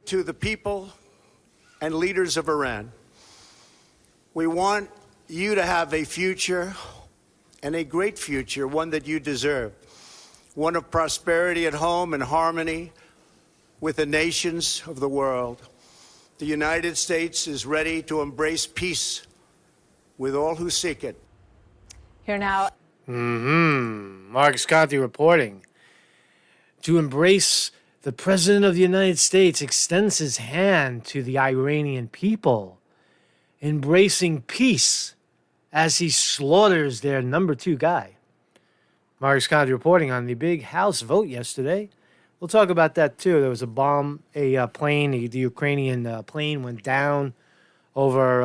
to the people and leaders of Iran. We want you to have a future, and a great future, one that you deserve, one of prosperity at home and harmony with the nations of the world. The United States is ready to embrace peace with all who seek it. Here now. Marcus Conte reporting. To embrace, the President of the United States extends his hand to the Iranian people, embracing peace as he slaughters their number 2 guy. Marcus Conte reporting on the big House vote yesterday. We'll talk about that too. There was a bomb, plane, the Ukrainian plane went down over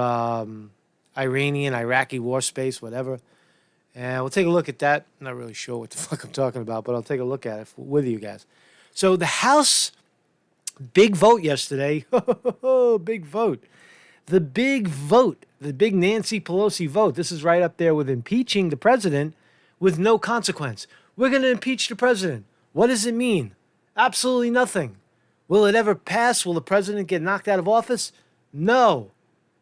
Iraqi war space, whatever. And we'll take a look at that. I'm not really sure what the fuck I'm talking about, but I'll take a look at it with you guys. So the House, big vote yesterday. Big vote. The big vote, the big Nancy Pelosi vote. This is right up there with impeaching the president with no consequence. We're going to impeach the president. What does it mean? Absolutely nothing. Will it ever pass? Will the president get knocked out of office? No.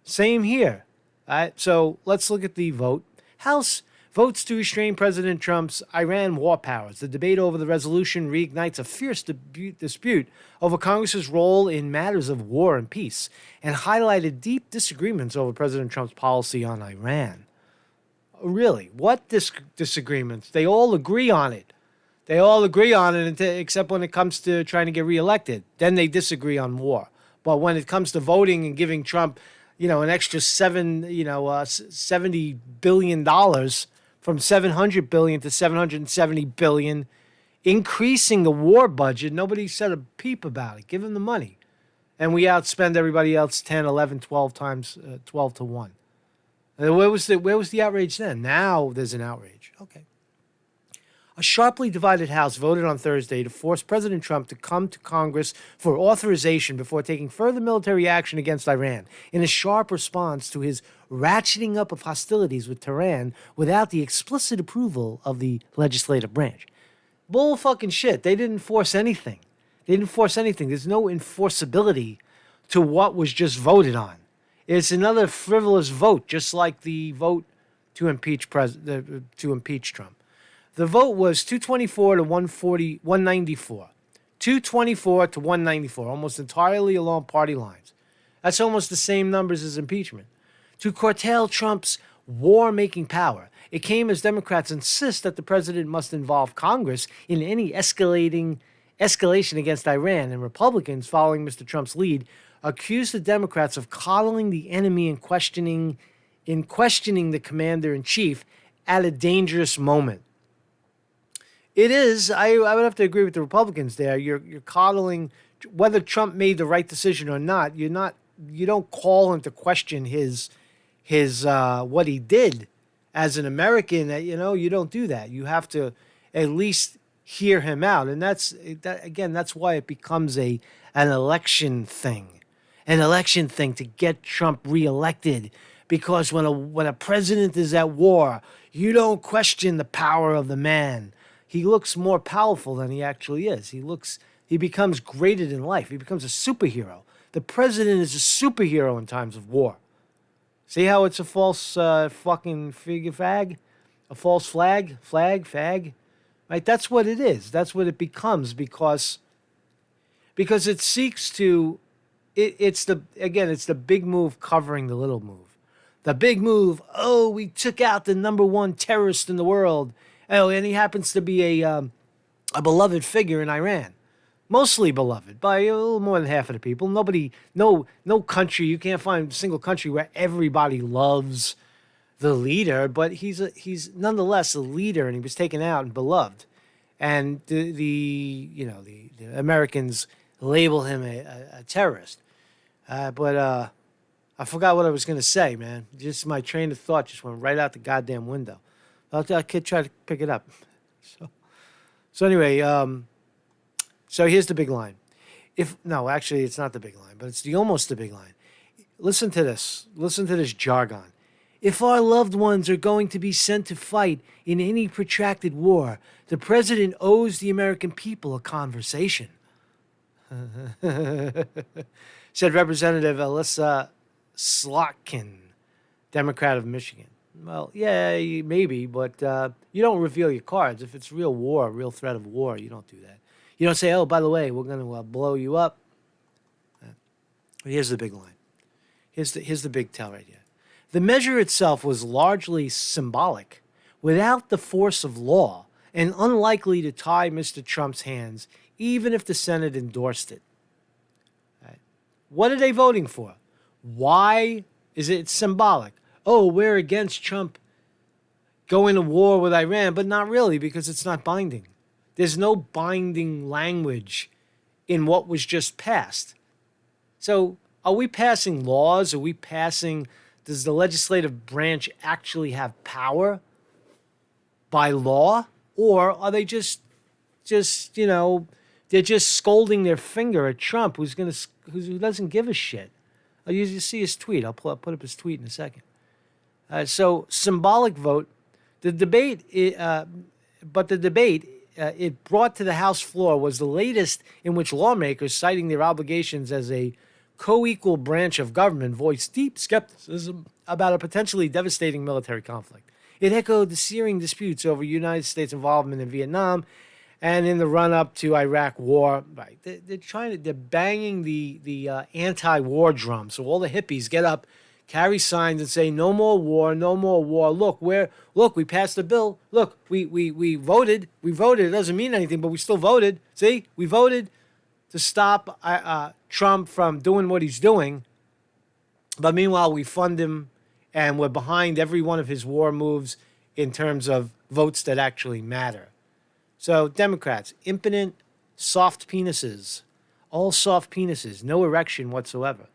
Same here. All right, so let's look at the vote. House votes to restrain President Trump's Iran war powers. The debate over the resolution reignites a fierce dispute over Congress's role in matters of war and peace, and highlighted deep disagreements over President Trump's policy on Iran. Really, what disagreements? They all agree on it. They all agree on it, except when it comes to trying to get reelected. Then they disagree on war. But when it comes to voting and giving Trump, an extra $70 billion from $700 billion to $770 billion, increasing the war budget, nobody said a peep about it. Give him the money. And we outspend everybody else 10, 11, 12 times, 12 to 1. And where was the outrage then? Now there's an outrage. Okay. A sharply divided House voted on Thursday to force President Trump to come to Congress for authorization before taking further military action against Iran, in a sharp response to his ratcheting up of hostilities with Tehran without the explicit approval of the legislative branch. Bull fucking shit. They didn't force anything. There's no enforceability to what was just voted on. It's another frivolous vote, just like the vote to impeach Trump. The vote was 224 to 194. 224 to 194, almost entirely along party lines. That's almost the same numbers as impeachment. To curtail Trump's war-making power, it came as Democrats insist that the president must involve Congress in any escalation against Iran, and Republicans, following Mr. Trump's lead, accused the Democrats of coddling the enemy and questioning the commander-in-chief at a dangerous moment. It is. I would have to agree with the Republicans there. You're coddling whether Trump made the right decision or not. You don't call into question his what he did as an American. You don't do that. You have to at least hear him out, and that's why it becomes an election thing, to get Trump reelected. Because when a president is at war, you don't question the power of the man. He looks more powerful than he actually is. He becomes graded in life. He becomes a superhero. The president is a superhero in times of war. See how it's a false fucking fag? A false flag? Fag? Right? That's what it is. That's what it becomes because it seeks to, it's the big move covering the little move. The big move, we took out the number 1 terrorist in the world. Oh, and he happens to be a beloved figure in Iran. Mostly beloved by a little more than half of the people. No country, you can't find a single country where everybody loves the leader, but he's nonetheless a leader, and he was taken out and beloved. And the Americans label him a terrorist. But I forgot what I was going to say, man. Just my train of thought just went right out the goddamn window. I'll try to pick it up. So anyway, so here's the big line. Actually, it's not the big line, but it's almost the big line. Listen to this. Listen to this jargon. If our loved ones are going to be sent to fight in any protracted war, the president owes the American people a conversation. Said Representative Alyssa Slotkin, Democrat of Michigan. Well, yeah, maybe, but you don't reveal your cards. If it's real war, real threat of war, you don't do that. You don't say, oh, by the way, we're going to blow you up. Here's the big line. Here's the big tell right here. The measure itself was largely symbolic, without the force of law, and unlikely to tie Mr. Trump's hands, even if the Senate endorsed it. Right. What are they voting for? Why is it symbolic? Oh, we're against Trump going to war with Iran, but not really, because it's not binding. There's no binding language in what was just passed. So are we passing laws? Are we passing, does the legislative branch actually have power by law? Or are they just they're just scolding their finger at Trump, who doesn't give a shit? You see his tweet. I'll put up his tweet in a second. So symbolic vote. The debate, it brought to the House floor was the latest in which lawmakers, citing their obligations as a co-equal branch of government, voiced deep skepticism about a potentially devastating military conflict. It echoed the searing disputes over United States involvement in Vietnam and in the run-up to Iraq war. Right, they're banging the anti-war drum. So all the hippies get up, carry signs, and say, "No more war, no more war." Look, we passed the bill. Look, we voted. We voted. It doesn't mean anything, but we still voted. See, we voted to stop Trump from doing what he's doing. But meanwhile, we fund him, and we're behind every one of his war moves in terms of votes that actually matter. So Democrats, impotent, soft penises, all soft penises, no erection whatsoever.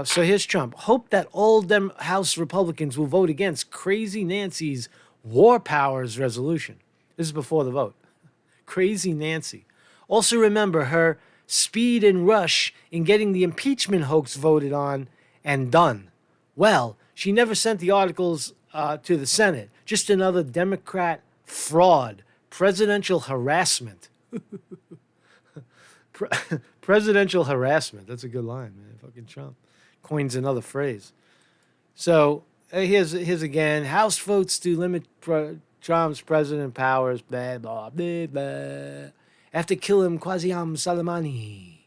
So here's Trump. Hope that all House Republicans will vote against Crazy Nancy's War Powers resolution. This is before the vote. Crazy Nancy. Also remember her speed and rush in getting the impeachment hoax voted on and done. Well, she never sent the articles to the Senate. Just another Democrat fraud. Presidential harassment. Presidential harassment. That's a good line, man. Fucking Trump coins another phrase. So here's again. House votes to limit Trump's president powers. Blah, blah, blah, blah. After killing Qasem Soleimani.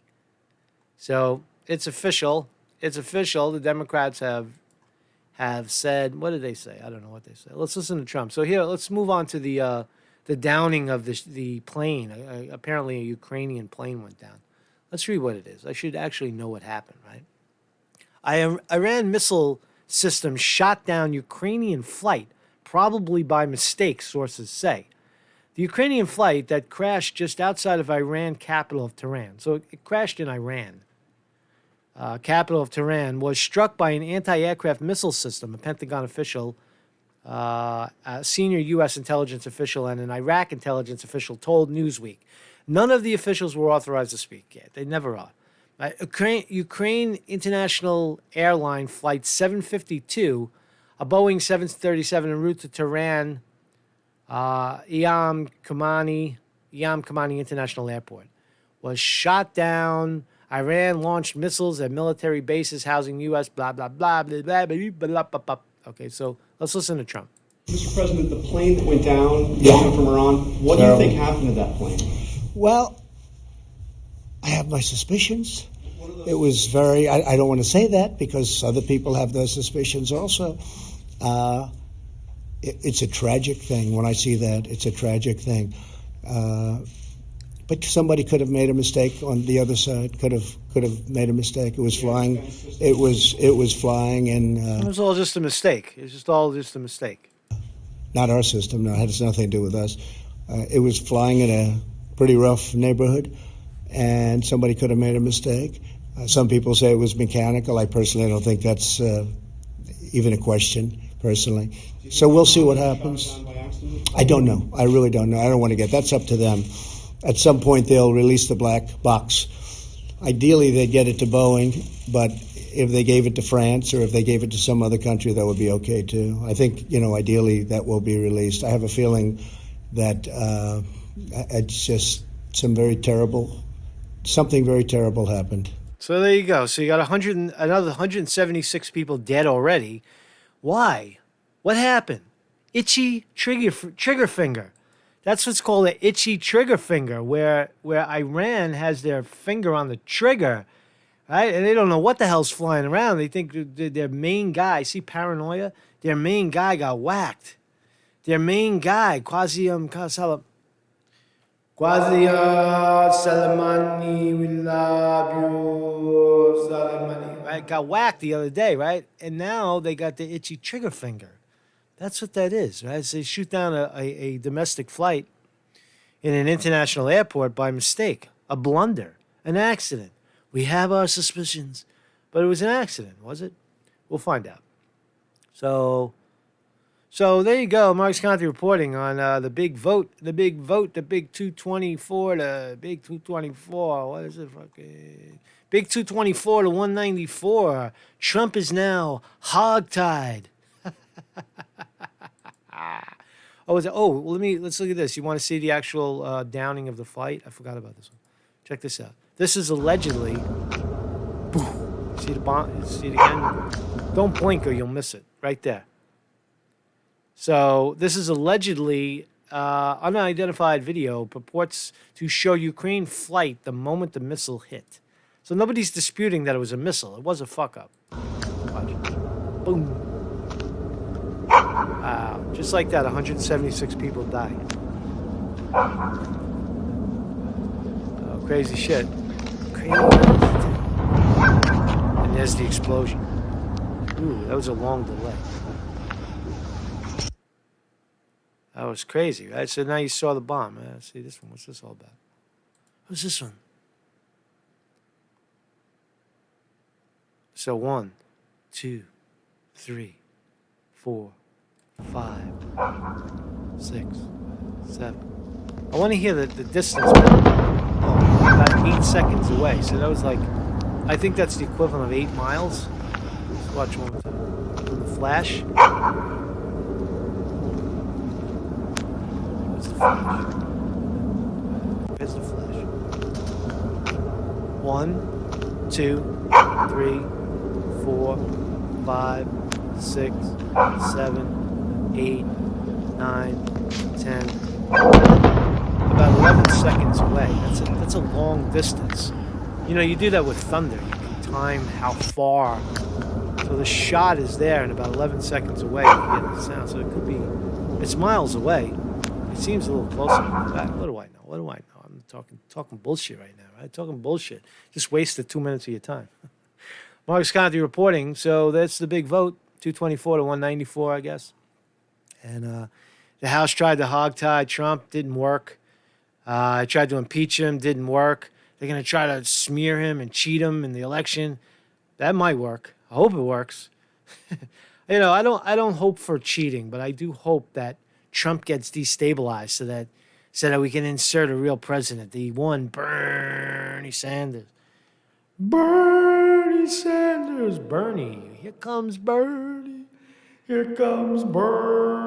So it's official. It's official. The Democrats have said, what did they say? I don't know what they said. Let's listen to Trump. So here, let's move on to the downing of the plane. Apparently a Ukrainian plane went down. Let's read what it is. I should actually know what happened, right? Iran missile system shot down Ukrainian flight, probably by mistake, sources say. The Ukrainian flight that crashed just outside of Iran capital of Tehran. So it crashed in Iran. Capital of Tehran, was struck by an anti-aircraft missile system, a Pentagon official, a senior U.S. intelligence official, and an Iraq intelligence official told Newsweek. None of the officials were authorized to speak yet. They never are. Ukraine International Airline Flight 752, a Boeing 737 en route to Tehran, Iyam Kamani International Airport, was shot down. Iran launched missiles at military bases housing U.S. blah, blah, blah, blah, blah, blah, blah, blah, blah. Okay, so let's listen to Trump. Mr. President, the plane that went down from Iran, what do you think happened to that plane? Well, I have my suspicions. It was very, I don't want to say that because other people have those suspicions also. It's a tragic thing. When I see that, it's a tragic thing. But somebody could have made a mistake on the other side. Could have made a mistake. It was flying. It was flying, and it was all just a mistake. It's all just a mistake. Not our system. No, it has nothing to do with us. It was flying in a pretty rough neighborhood, and somebody could have made a mistake. Some people say it was mechanical. I personally don't think that's even a question. Personally, so we'll see what happens. I don't know. I really don't know. I don't want to get. That's up to them. At some point, they'll release the black box. Ideally, they'd get it to Boeing, but if they gave it to France or if they gave it to some other country, that would be okay, too. I think, ideally, that will be released. I have a feeling that it's just some very terrible something very terrible happened. So there you go. So you got another 176 people dead already. Why? What happened? Itchy trigger finger. That's what's called an itchy trigger finger, where Iran has their finger on the trigger, right? And they don't know what the hell's flying around. They think their main guy, see paranoia? Their main guy got whacked. Their main guy, Qasim Soleimani, we love you, Soleimani, right? Got whacked the other day, right? And now they got the itchy trigger finger. That's what that is, right? So they shoot down a domestic flight in an international airport by mistake, a blunder, an accident. We have our suspicions, but it was an accident, was it? We'll find out. So there you go. Mark's Conte reporting on the big vote, the big 224, the big 224. What is it? Fucking big 224 to 194. Trump is now hogtied. Let's look at this. You want to see the actual downing of the flight? I forgot about this one. Check this out. This is allegedly. See the bomb? See it again? Don't blink or you'll miss it. Right there. So this is allegedly unidentified video purports to show Ukraine flight the moment the missile hit. So nobody's disputing that it was a missile. It was a fuck up. Watch. Boom. Wow. Just like that, 176 people died. Oh, crazy shit. Crazy. And there's the explosion. Ooh, that was a long delay. That was crazy, right? So now you saw the bomb. See this one. What's this all about? What's this one? So 1, 2, 3, 4, 5, 6, 7. I want to hear the distance. About 8 seconds away. So that was like, I think that's the equivalent of 8 miles. Let's watch one more time. From the flash. Where's the flash? Where's the flash? 1, 2, 3, 4, 5, 6, 7, 8, 9, 10. About 11 seconds away. That's a long distance. You know, you do that with thunder. You can time how far. So the shot is there, and about 11 seconds away, you get the sound. So it could be, it's miles away. It seems a little closer. What do I know? What do I know? I'm talking bullshit right now, right? Talking bullshit. Just wasted 2 minutes of your time. Mark Conte reporting. So that's the big vote, 224 to 194, I guess. And the House tried to hogtie Trump, didn't work. Tried to impeach him, didn't work. They're going to try to smear him and cheat him in the election. That might work. I hope it works. You know, I don't hope for cheating, but I do hope that Trump gets destabilized so that we can insert a real president. The one, Bernie Sanders. Bernie Sanders. Bernie. Here comes Bernie. Here comes Bernie.